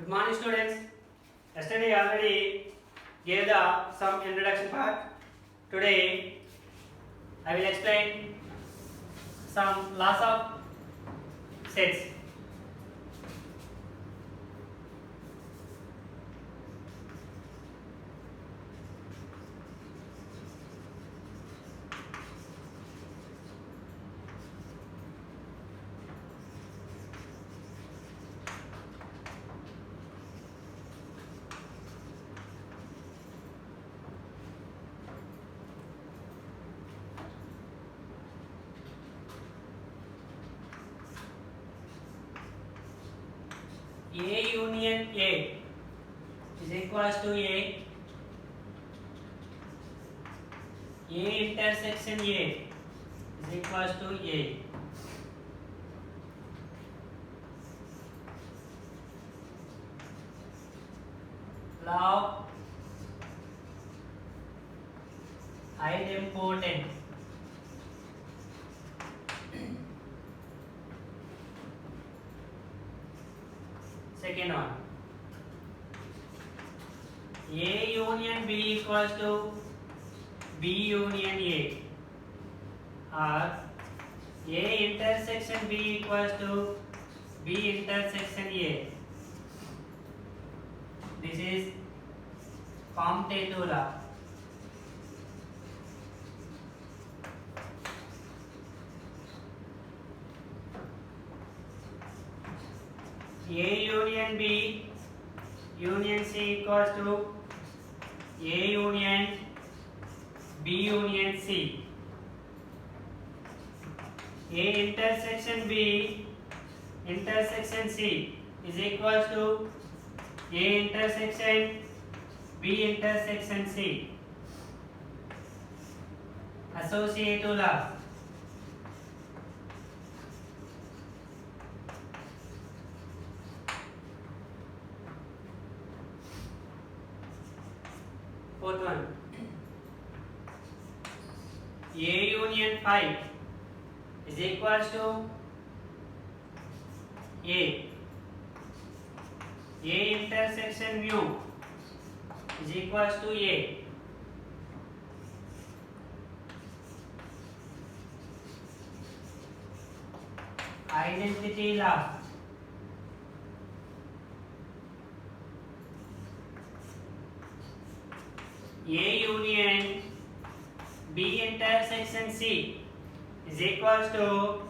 Good morning, students. Yesterday already gave the some introduction part. Today I will explain some laws of sets. A union A is equals to A intersection A is equals to A. Law of idempotent. Second one, A union B equals to B union A, or A intersection B equals to B intersection A. This is commutative law. A union B union C equals to A union B union C. A intersection B intersection C is equals to A intersection B intersection C. Associative law. Fourth one, A union phi is equals to A intersection mu is equals to A. Identity law. A union B intersection C is equals to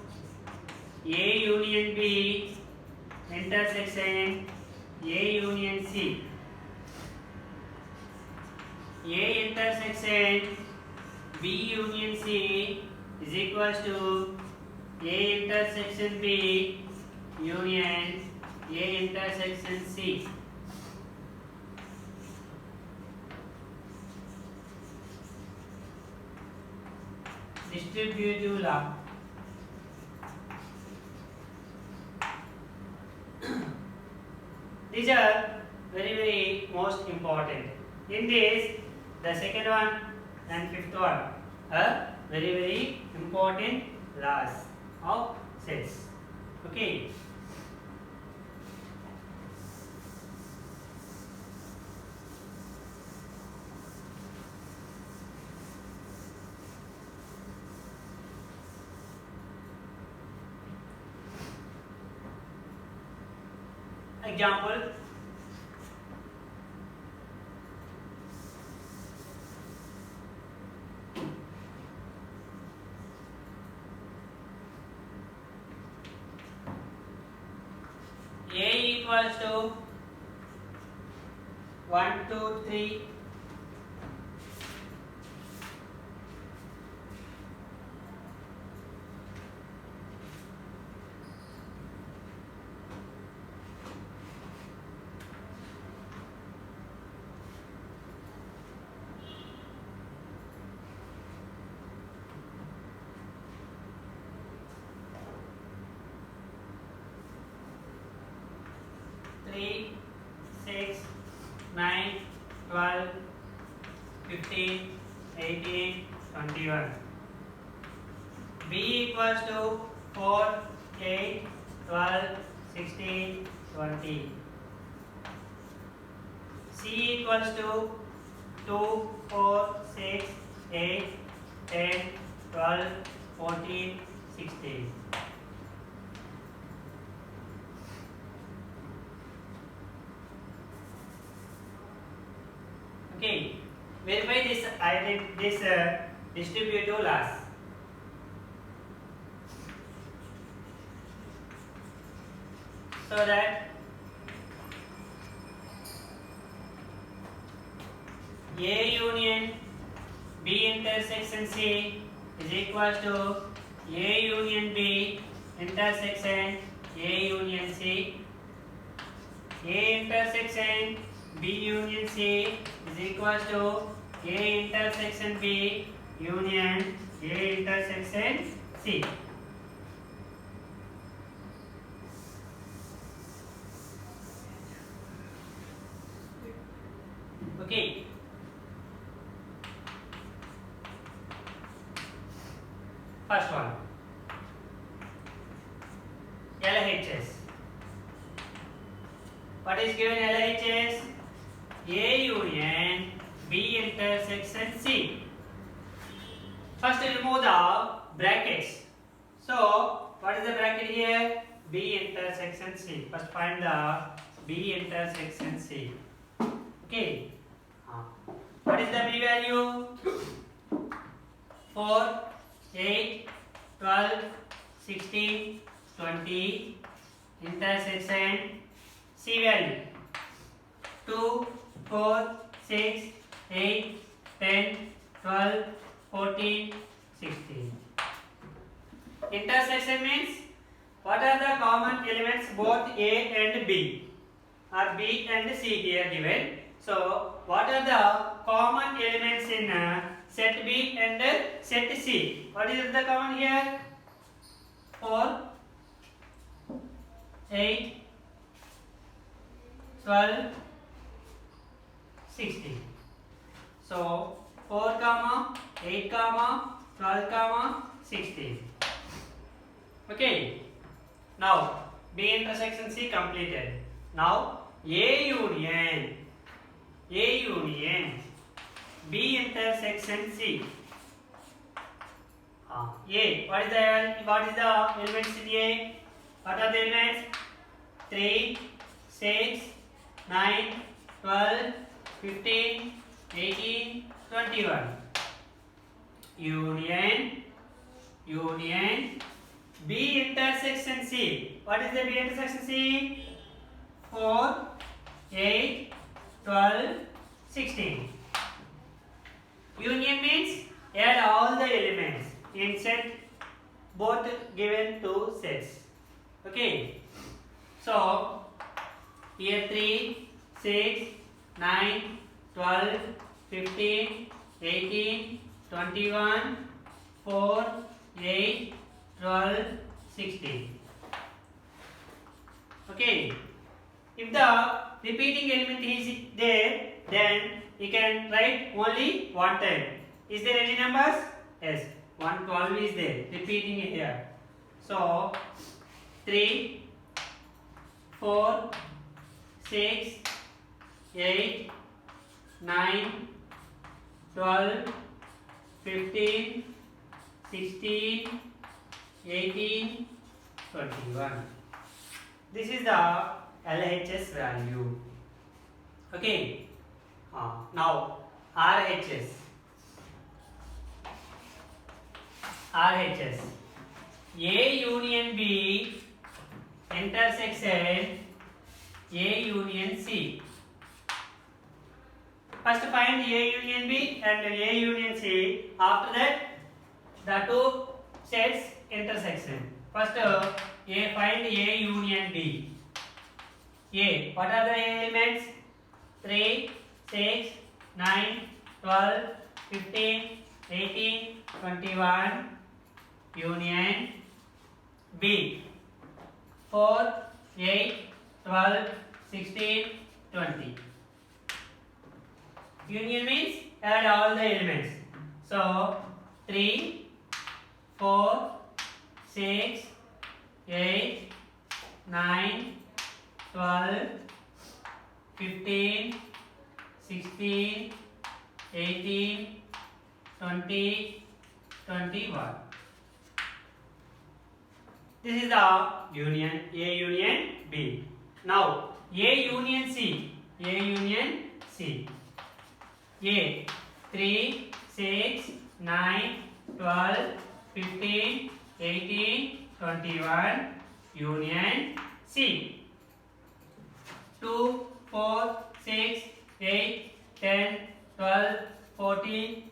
A union B intersection A union C. A intersection B union C is equals to A intersection B union A intersection C. Distributive law. These are very most important. In this, the second one and fifth one are very important laws of sets. Okay. Example, A equals to 1, 2, 3 3, 6, 9, 12, 15, 18, 21. B equals to 4, 8, 12, 16, 20. C equals to 2, 4, 6, 8, 10, 12, 14, 16. Okay, verify this distributive laws. So that A union B intersection C is equal to A union B intersection A union C. A intersection B union C is equal to A intersection B union A intersection C. Okay. First one, LHS. What is given LHS? A union B intersection C. First remove the brackets. So what is the bracket here? B intersection C. First find the B intersection C. Okay. What is the B value? 4, 8, 12, 16, 20. Intersection C value 2, 4, 6, 8, 10, 12, 14, 16. Intersection means what are the common elements both A and B or B and C here given. So what are the common elements in set B and set C? What is the common here? 4, 8, 12, 16. So 4, 8, 12, 16. Okay. Now B intersection C completed. Now A union B intersection C. A. What is the elements in A? What are the elements? 3, 6, 9, 12, 15, 18, 21. Union B intersection C. What is the B intersection C? 4, 8, 12, 16. Union means add all the elements in set, both given two sets. Okay. So here 3, 6, 9, 12, 15, 18, 21, 4, 8, 12, 16. Okay. If the repeating element is there, then you can write only one time. Is there any numbers? Yes. 112 is there. Repeating here. So 3, 4, 6, 8, 9, 12, 15, 16, 18, 21. This is the LHS value. Okay. Now RHS. A union B intersection A union C. First find A union B and A union C. After that, the two sets intersection. First, find A union B. A. What are the elements? 3, 6, 9, 12, 15, 18, 21. Union B. 4, 8, 12, 16, 20. Union means add all the elements. So 3, 4, 6, 8, 9, 12, 15, 16, 18, 20, 21. This is the union A union B. Now A union C. A union C. A 3, 6, 9, 12, 15, 18, 21. Union C. 2, 4, 6, 8, 10, 12, 14,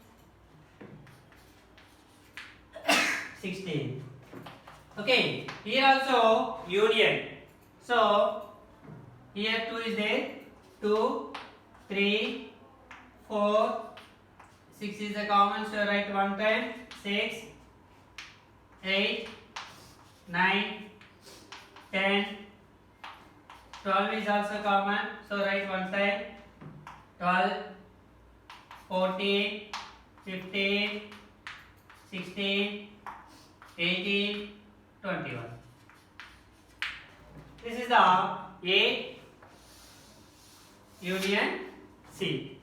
16. Okay, here also union. So here 2 is there. 2, 3, 4, 6 is the common, so write one time. 6, 8, 9, 10, 12 is also common, so write one time. 12, 14, 15, 16, 18, 21. This is the A union C.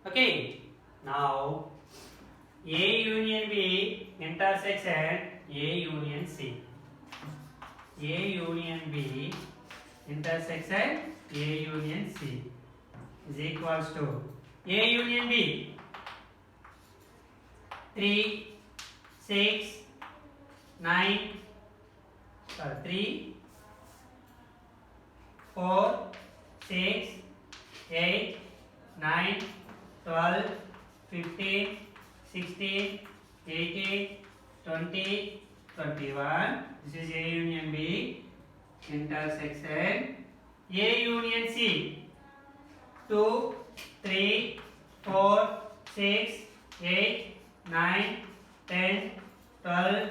Okay. Now A union B intersection A union C. A union B intersection A union C is equals to A union B 3, 6, 9, 3, 4, 6, 8, 9, 12, 15, 16, 18, 20, 21. This is A union B intersection A union C. 2, 3, 4, 6, 8, 9, 10, 12,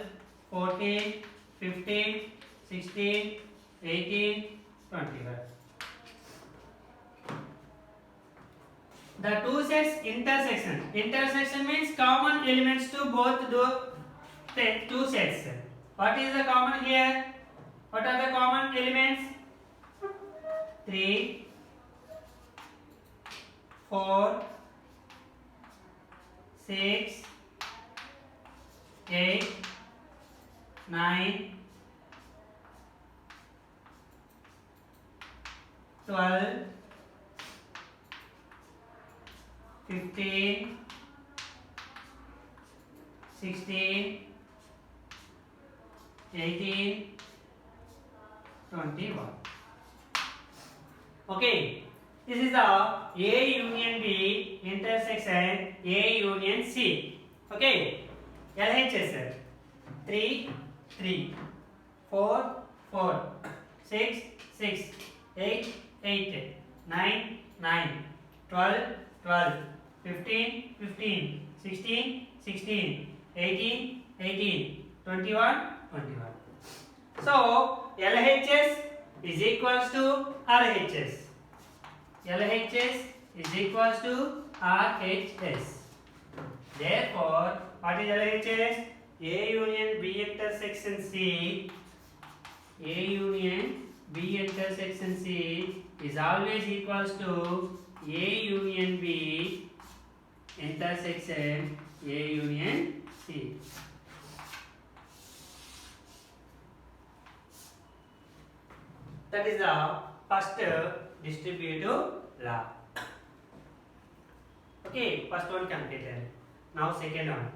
14, 15, 16, 18, 21. The two sets intersection. Intersection means common elements to both the two sets. What is the common here? What are the common elements? 3, 4, 6, 8, 9, 12, 15, 16, 18, 21. Okay, this is the A union B intersection A union C. Okay, LHS 3, 3, 4, 4, 6, 6, 8, 8, 9, 9, 12, 12, 15, 15, 16, 16, 18, 18, 21, 21. So LHS is equals to RHS. LHS is equals to RHS. Therefore, what is LHS? A union B intersection C. A union B intersection C is always equals to A union B intersection A union C. That is the first distributive law. Okay, first one completed. Now second one.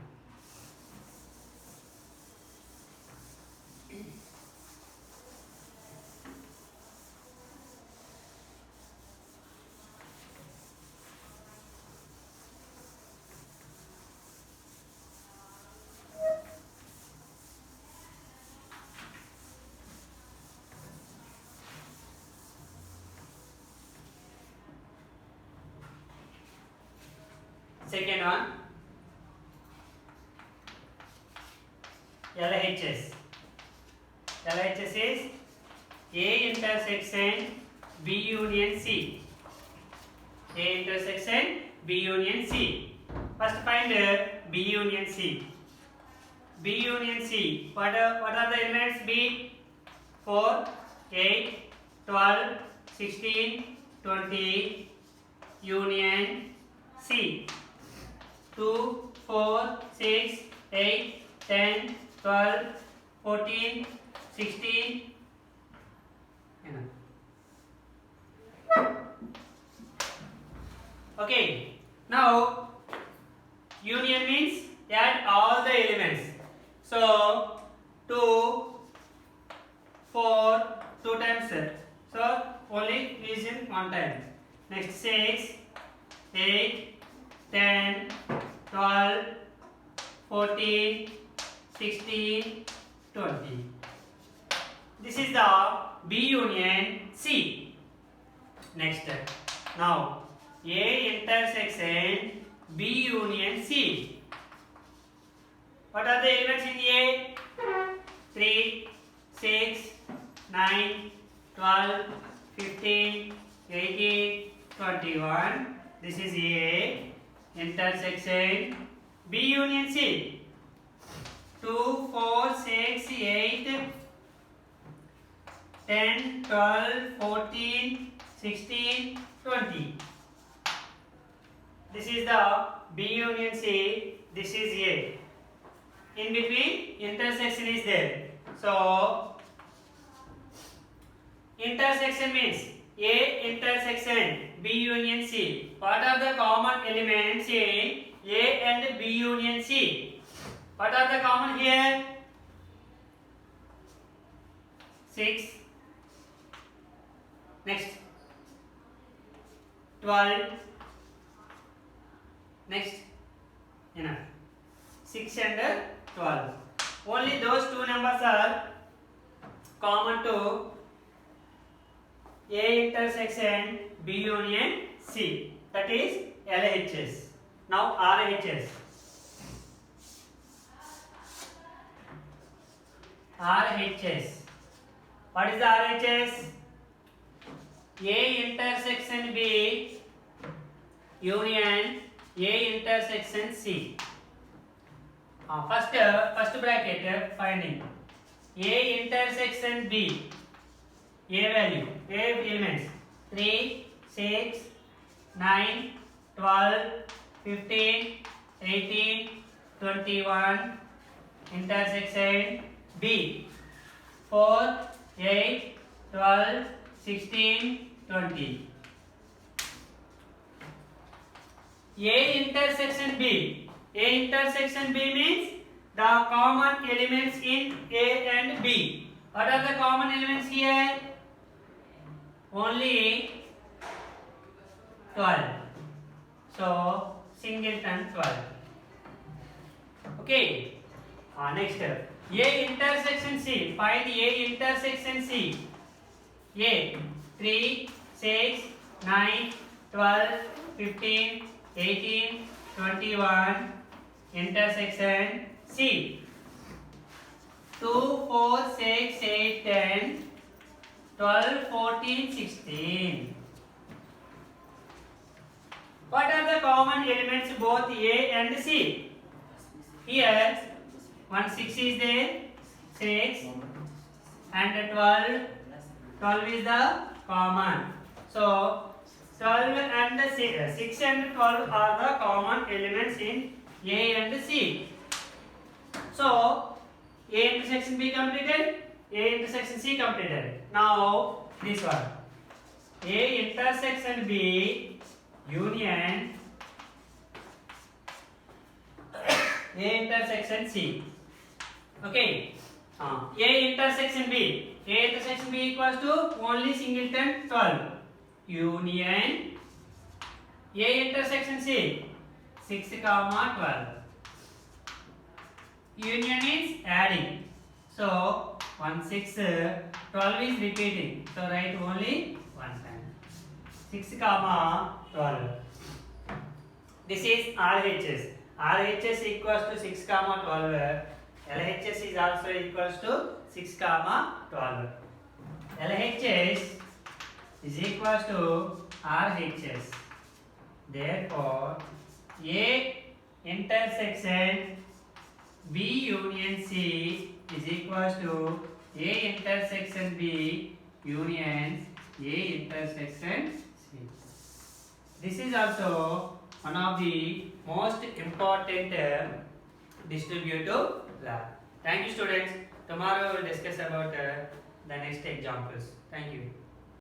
Second one, LHS. LHS is A intersection B union C. A intersection B union C. First find B union C. B union C. What are the elements B? 4, 8, 12, 16, 20, union C. 2, 4, 6, 8, 10, 12, 14, 16. Okay, now union means add all the elements. So 2, 4, 2 times. So only use in one time. Next 6, 8, 10, 12, 14, 16, 20. This is the B union C. Next, now A intersection B union C. What are the elements in A? 3, 6, 9, 12, 15, 18, 21. This is A intersection B union C. 2, 4, 6, 8, 10, 12, 14, 16, 20. This is the B union C. This is A. In between, intersection is there. So, intersection means A intersection B union C. What are the common elements in A and B union C? What are the common here? 6. Next 12. Next enough 6 and 12. Only those two numbers are common to A intersection B union C. That is LHS. Now RHS. RHS. What is the RHS? A intersection B union A intersection C. First bracket finding A intersection B. A value, A elements 3, 6, 9, 12, 15, 18, 21. Intersection B 4, 8, 12, 16, 20. A intersection B. A intersection B means the common elements in A and B. What are the common elements here? Only 12. So singleton 12. Okay. Next step. A intersection C. Find A intersection C. A 3, 6, 9, 12, 15, 18, 21. Intersection C. 2, 4, 6, 8, 10, 12, 14, 16. What are the common elements both A and C? Here 1 6 is there, 6 and 12. 12 is the common. So 12 and 6 and 12 are the common elements in A and C. So A intersection B completed, A intersection C completed. Now this one, A intersection B union A intersection C. Okay. A intersection B. A intersection B equals to only singleton 12. Union A intersection C 6, 12. Union is adding. So 1, 6, 12 is repeating. So write only one time. 6, 12. This is RHS. RHS equals to 6, 12. LHS is also equals to 6, 12. LHS is equals to RHS. Therefore, A intersection B union C is equals to A intersection B union A intersection C. This is also one of the most important distributive law. Thank you, students. Tomorrow we will discuss about the next examples. Thank you.